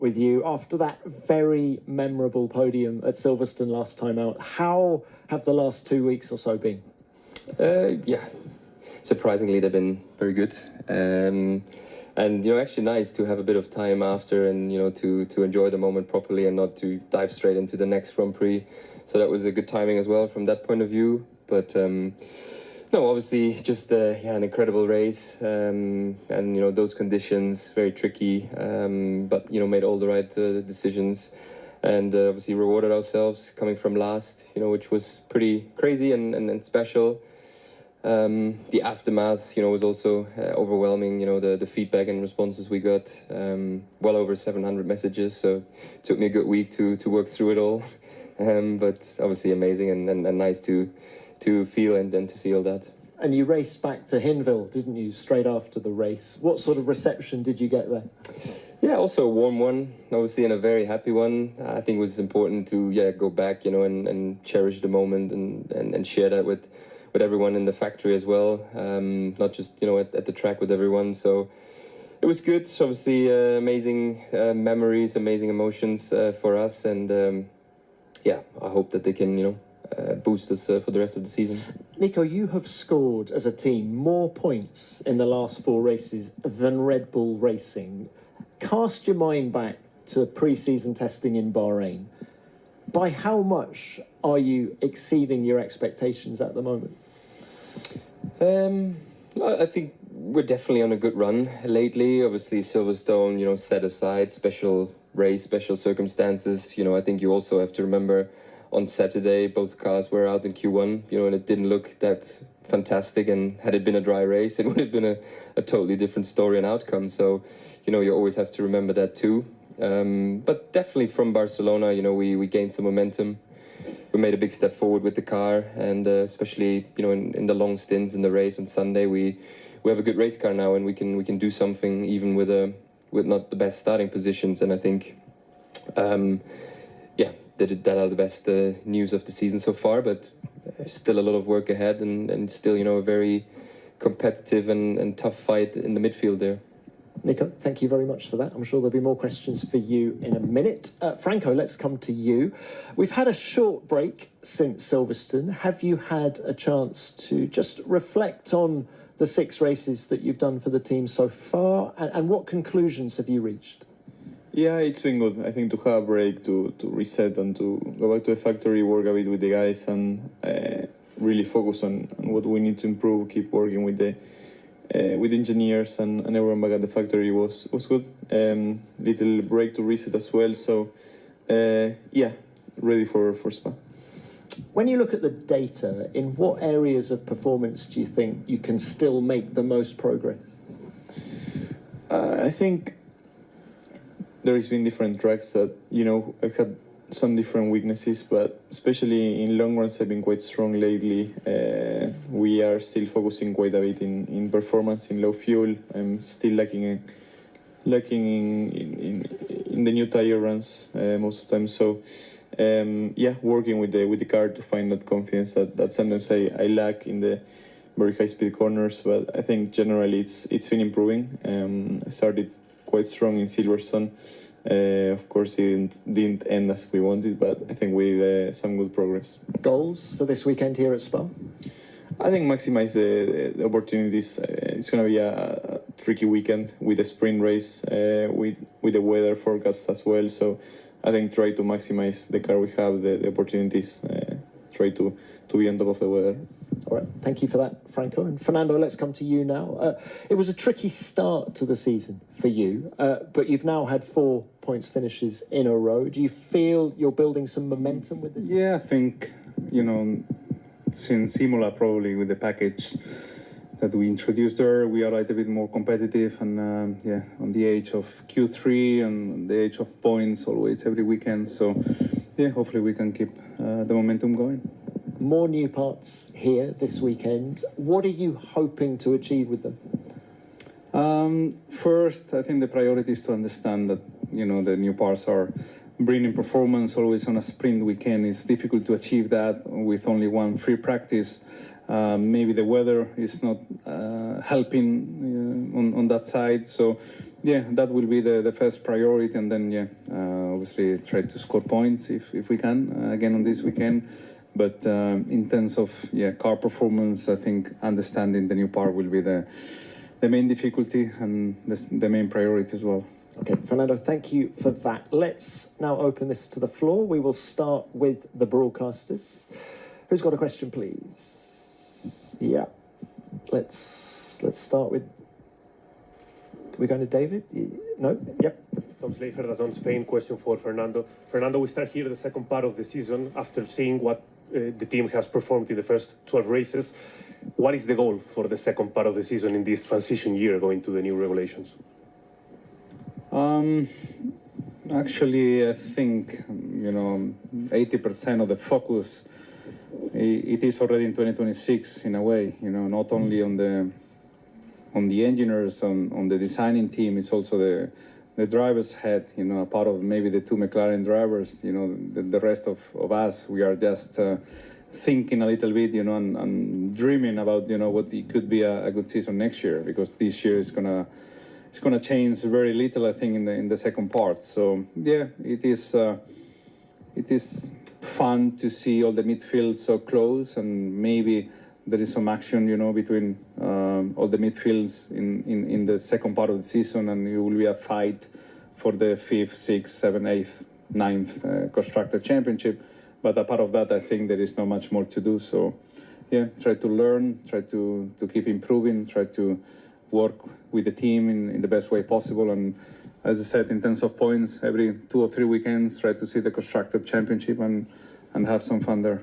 with you after that very memorable podium at Silverstone last time out. How have the last 2 weeks or so been? Yeah, surprisingly they've been very good. And actually nice to have a bit of time after and to enjoy the moment properly and not to dive straight into the next Grand Prix. So that was a good timing as well from that point of view. But no, obviously just an incredible race, and those conditions very tricky, but made all the right decisions, and obviously rewarded ourselves coming from last, which was pretty crazy and special. The aftermath, was also overwhelming. The feedback and responses we got, well over 700 messages. So it took me a good week to work through it all, but obviously amazing and nice to feel and to see all that. And you raced back to Hinwil, didn't you, straight after the race? What sort of reception did you get there? Yeah, also a warm one, obviously, and a very happy one. I think it was important to go back, and cherish the moment and share that with everyone in the factory as well, not just at the track with everyone. So it was good. Obviously, amazing memories, amazing emotions for us, and I hope that they can boost us for the rest of the season. Nico, you have scored as a team more points in the last 4 races than Red Bull Racing. Cast your mind back to pre-season testing in Bahrain. By how much are you exceeding your expectations at the moment? I think we're definitely on a good run lately. Obviously, Silverstone, set aside, special race, special circumstances. I think you also have to remember on Saturday, both cars were out in Q1, and it didn't look that fantastic. And had it been a dry race, it would have been a totally different story and outcome. So, you always have to remember that too. But definitely from Barcelona, we gained some momentum. We made a big step forward with the car, and especially, in the long stints in the race on Sunday, we have a good race car now, and we can do something even with not the best starting positions. And I think, that are the best news of the season so far, but still a lot of work ahead, and still, a very competitive and tough fight in the midfield there. Nico, thank you very much for that. I'm sure there'll be more questions for you in a minute. Franco, let's come to you. We've had a short break since Silverstone. Have you had a chance to just reflect on the 6 races that you've done for the team so far, and what conclusions have you reached? Yeah, it's been good. I think to have a break, to reset and to go back to the factory, work a bit with the guys, and really focus on what we need to improve, keep working with the engineers and everyone back at the factory was good. Little break to reset as well. So, ready for Spa. When you look at the data, in what areas of performance do you think you can still make the most progress? I think there has been different tracks that, I've had some different weaknesses, but especially in long runs I've been quite strong lately. We are still focusing quite a bit in performance, in low fuel. I'm still lacking in the new tire runs most of the time. So working with the car to find that confidence that sometimes I lack in the very high speed corners. But I think generally it's been improving. I started quite strong in Silverstone. Of course, it didn't end as we wanted, but I think with some good progress. Goals for this weekend here at Spa? I think maximize the opportunities. It's going to be a tricky weekend with a sprint race, with the weather forecast as well. So I think try to maximize the car we have, the opportunities, try to be on top of the weather. All right, thank you for that, Franco. And Fernando, let's come to you now. It was a tricky start to the season for you, but you've now had 4 points finishes in a row. Do you feel you're building some momentum with this? Yeah, I think, since Imola, probably with the package that we introduced there, we are a little bit more competitive, and on the edge of Q3 and the edge of points always every weekend. So, hopefully we can keep the momentum going. More new parts here this weekend. What are you hoping to achieve with them? First, I think the priority is to understand that, the new parts are bringing performance always on a sprint weekend. It's difficult to achieve that with only one free practice. Maybe the weather is not helping on that side. So yeah, that will be the first priority, and then obviously try to score points if we can again on this weekend. But in terms of car performance, I think understanding the new part will be the main difficulty and the main priority as well. Okay, Fernando, thank you for that. Let's now open this to the floor. We will start with the broadcasters. Who's got a question, please? Yeah, let's start with. We're going to David? No? Yep. Tom Slafer, DAZN Spain. Question for Fernando. Fernando, we start here the second part of the season after seeing what the team has performed in the first 12 races. What is the goal for the second part of the season in this transition year going to the new regulations? Actually, I think 80% of the focus it is already in 2026 in a way. Not only on the engineers, on the designing team, it's also the driver's head. A part of maybe the two McLaren drivers. The rest of us, we are just thinking a little bit, and dreaming about what it could be a good season next year, because this year is gonna change very little, I think, in the second part. So yeah, it is fun to see all the midfields so close, and maybe there is some action, between all the midfields in the second part of the season, and it will be a fight for the 5th, 6th, 7th, 8th, 9th constructor championship. But apart of that, I think there is not much more to do. So yeah, try to learn, try to keep improving, try to work with the team in the best way possible. And as I said, in terms of points, every 2 or 3 weekends, try to see the constructor championship and have some fun there.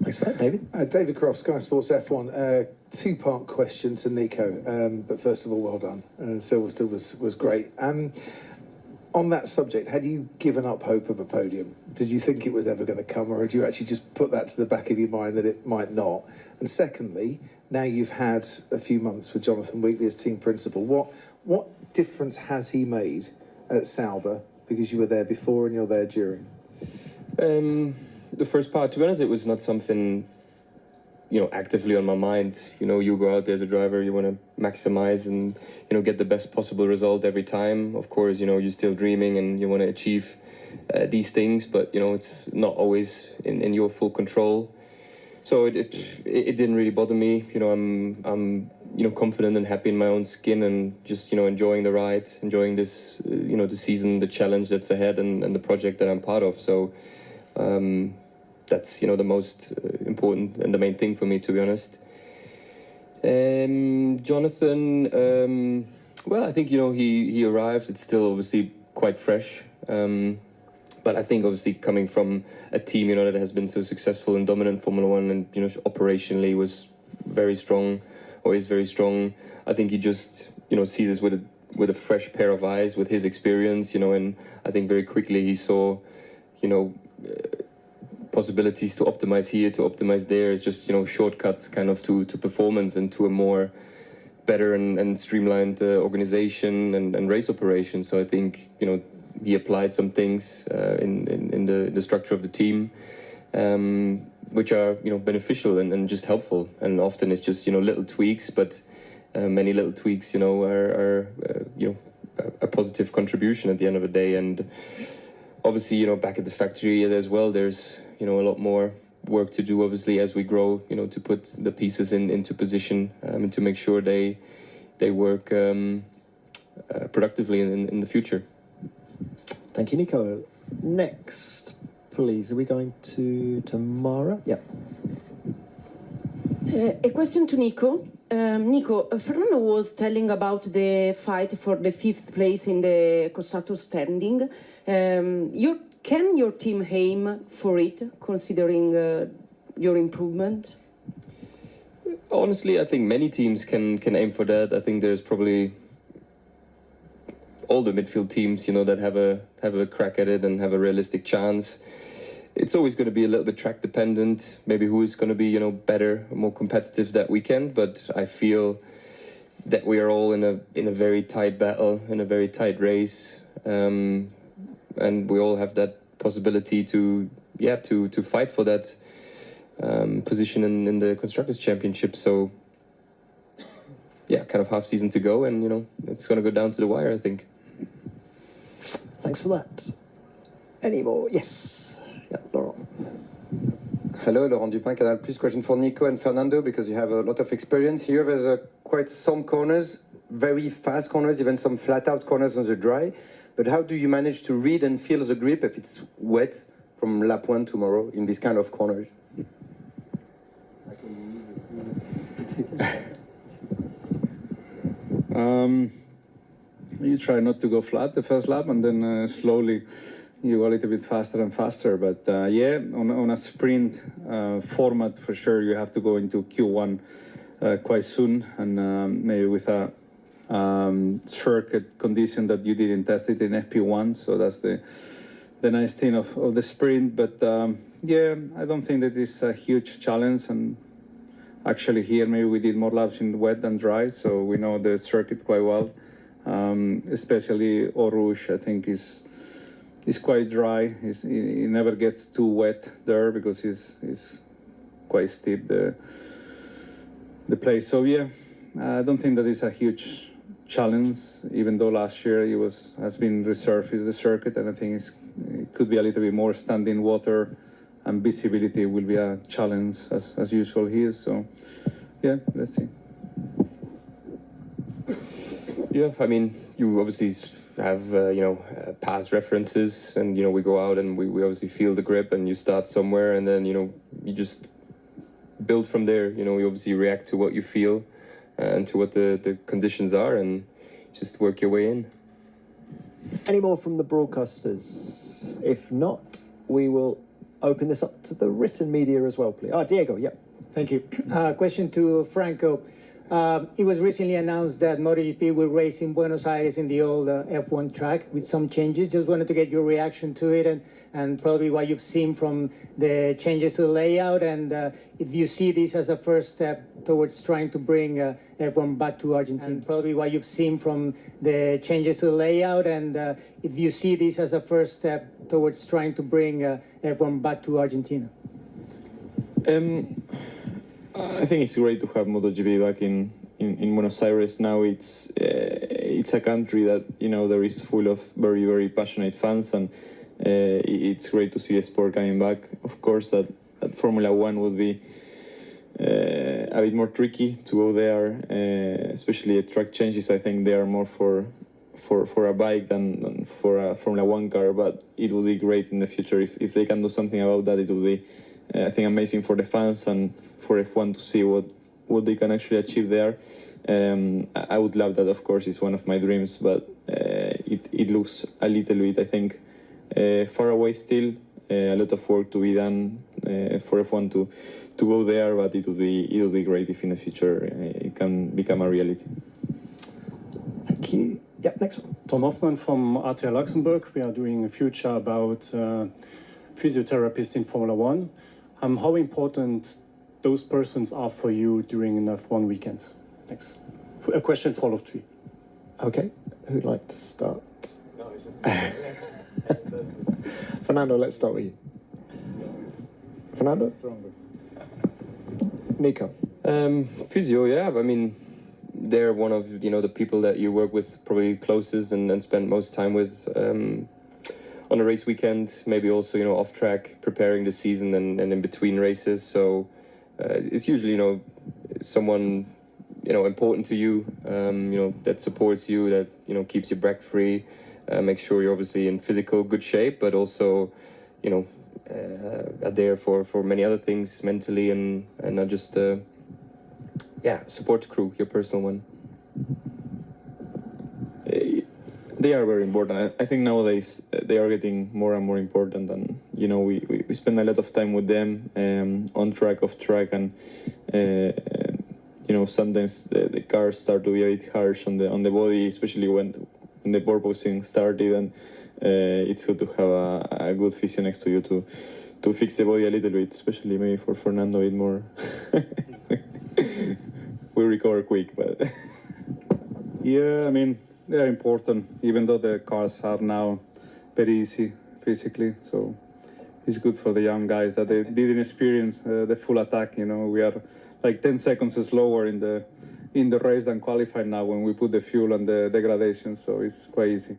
Thanks for that, David. David Croft, Sky Sports F1. Two-part question to Nico. But first of all, well done. Silverstone was great. On that subject, had you given up hope of a podium? Did you think it was ever going to come, or had you actually just put that to the back of your mind that it might not? And secondly, now you've had a few months with Jonathan Wheatley as team principal, what difference has he made at Sauber, because you were there before and you're there during? The first part, to be honest, it was not something, actively on my mind. You go out there as a driver, you want to maximize and, get the best possible result every time. Of course, you're still dreaming and you want to achieve these things, but, it's not always in your full control. So it didn't really bother me. I'm confident and happy in my own skin, and just, enjoying the ride, enjoying this, the season, the challenge that's ahead, and the project that I'm part of. So that's, the most important and the main thing for me, to be honest. Jonathan, well, I think, he arrived. It's still obviously quite fresh. But I think obviously coming from a team, that has been so successful and dominant Formula One, and, operationally was very strong, or is very strong. I think he just, sees us with a fresh pair of eyes, with his experience, and I think very quickly he saw, possibilities to optimize here, to optimize there. It's just, shortcuts kind of to performance and to a more better and streamlined organization and race operation. So I think, he applied some things in the structure of the team, which are, beneficial and just helpful. And often it's just, little tweaks, but many little tweaks, are a positive contribution at the end of the day. And obviously, back at the factory as well, there's, a lot more work to do, obviously, as we grow, to put the pieces into position and to make sure they work productively in the future. Thank you, Nico. Next, please, are we going to Tamara? Yeah. A question to Nico. Nico, Fernando was telling about the fight for the 5th place in the constructor standing. Can your team aim for it, considering your improvement? Honestly, I think many teams can aim for that. I think there's probably all the midfield teams, that have a crack at it and have a realistic chance. It's always going to be a little bit track dependent, maybe who is going to be, better, more competitive that weekend. But I feel that we are all in a very tight battle, in a very tight race. And we all have that possibility to fight for that position in the Constructors' Championship. So, yeah, kind of half season to go, and it's going to go down to the wire, I think. Thanks for that. Any more? Yes. Yeah, Laurent. Hello, Laurent Dupin, Canal Plus. Question for Nico and Fernando, because you have a lot of experience here. There's quite some corners, very fast corners, even some flat-out corners on the dry. But how do you manage to read and feel the grip if it's wet from lap 1 tomorrow in this kind of corners? You try not to go flat the first lap, and then slowly you go a little bit faster and faster. But yeah, on a sprint format, for sure, you have to go into Q1 quite soon, and maybe with a circuit condition that you didn't test it in FP1. So that's the nice thing of the sprint. But yeah, I don't think that it's a huge challenge. And actually here, maybe we did more laps in wet than dry, so we know the circuit quite well. Especially Eau Rouge, I think is quite dry. It never gets too wet there because it's quite steep the place. So yeah, I don't think that is a huge challenge. Even though last year has been resurfaced the circuit, and I think it could be a little bit more standing water, and visibility will be a challenge as usual here. So yeah, let's see. Yeah, I mean, you obviously have past references, and we go out and we obviously feel the grip, and you start somewhere, and then you just build from there. You obviously react to what you feel and to what the conditions are, and just work your way in. Any more from the broadcasters? If not, we will open this up to the written media as well, please. Diego, yeah. Thank you. Question to Franco. It was recently announced that MotoGP will race in Buenos Aires in the old F1 track with some changes. Just wanted to get your reaction to it, and probably what you've seen from the changes to the layout, and if you see this as a first step towards trying to bring F1 back to Argentina. And probably what you've seen from the changes to the layout, and if you see this as a first step towards trying to bring F1 back to Argentina. I think it's great to have MotoGP back in Buenos Aires now. It's a country that there is full of very, very passionate fans, and it's great to see the sport coming back. Of course, that Formula One would be a bit more tricky to go there, especially the track changes. I think they are more for a bike than for a Formula One car. But it would be great in the future if they can do something about that. It would be I think amazing for the fans and for F1 to see what they can actually achieve there. I would love that, of course. It's one of my dreams, but it looks a little bit, I think, far away still. A lot of work to be done for F1 to go there, but it would be great if in the future it can become a reality. Thank you. Yeah, next one. Tom Hoffman from RTL Luxembourg. We are doing a future about physiotherapists in Formula One. How important those persons are for you during an F1 weekends? Thanks. A question followed three. Okay, who'd like to start? No, it's just Fernando, let's start with you. Fernando? Nico? Physio, yeah. I mean, they're one of the people that you work with probably closest and spend most time with on a race weekend, maybe also off track, preparing the season and in between races. So it's usually someone important to you, that supports you, that keeps your back free, makes sure you're obviously in physical good shape, but also are there for many other things mentally and not just support crew, your personal one. They are very important. I think nowadays they are getting more and more important, and we spend a lot of time with them on track, off track, and sometimes the cars start to be a bit harsh on the body, especially when the porpoising started, and it's good to have a good physio next to you to fix the body a little bit, especially maybe for Fernando a bit more. We recover quick, but yeah, I mean, they're important, even though the cars are now very easy physically. So it's good for the young guys that they didn't experience the full attack. We are like 10 seconds slower in the in the race than qualify now when we put the fuel on the degradation, so it's quite easy.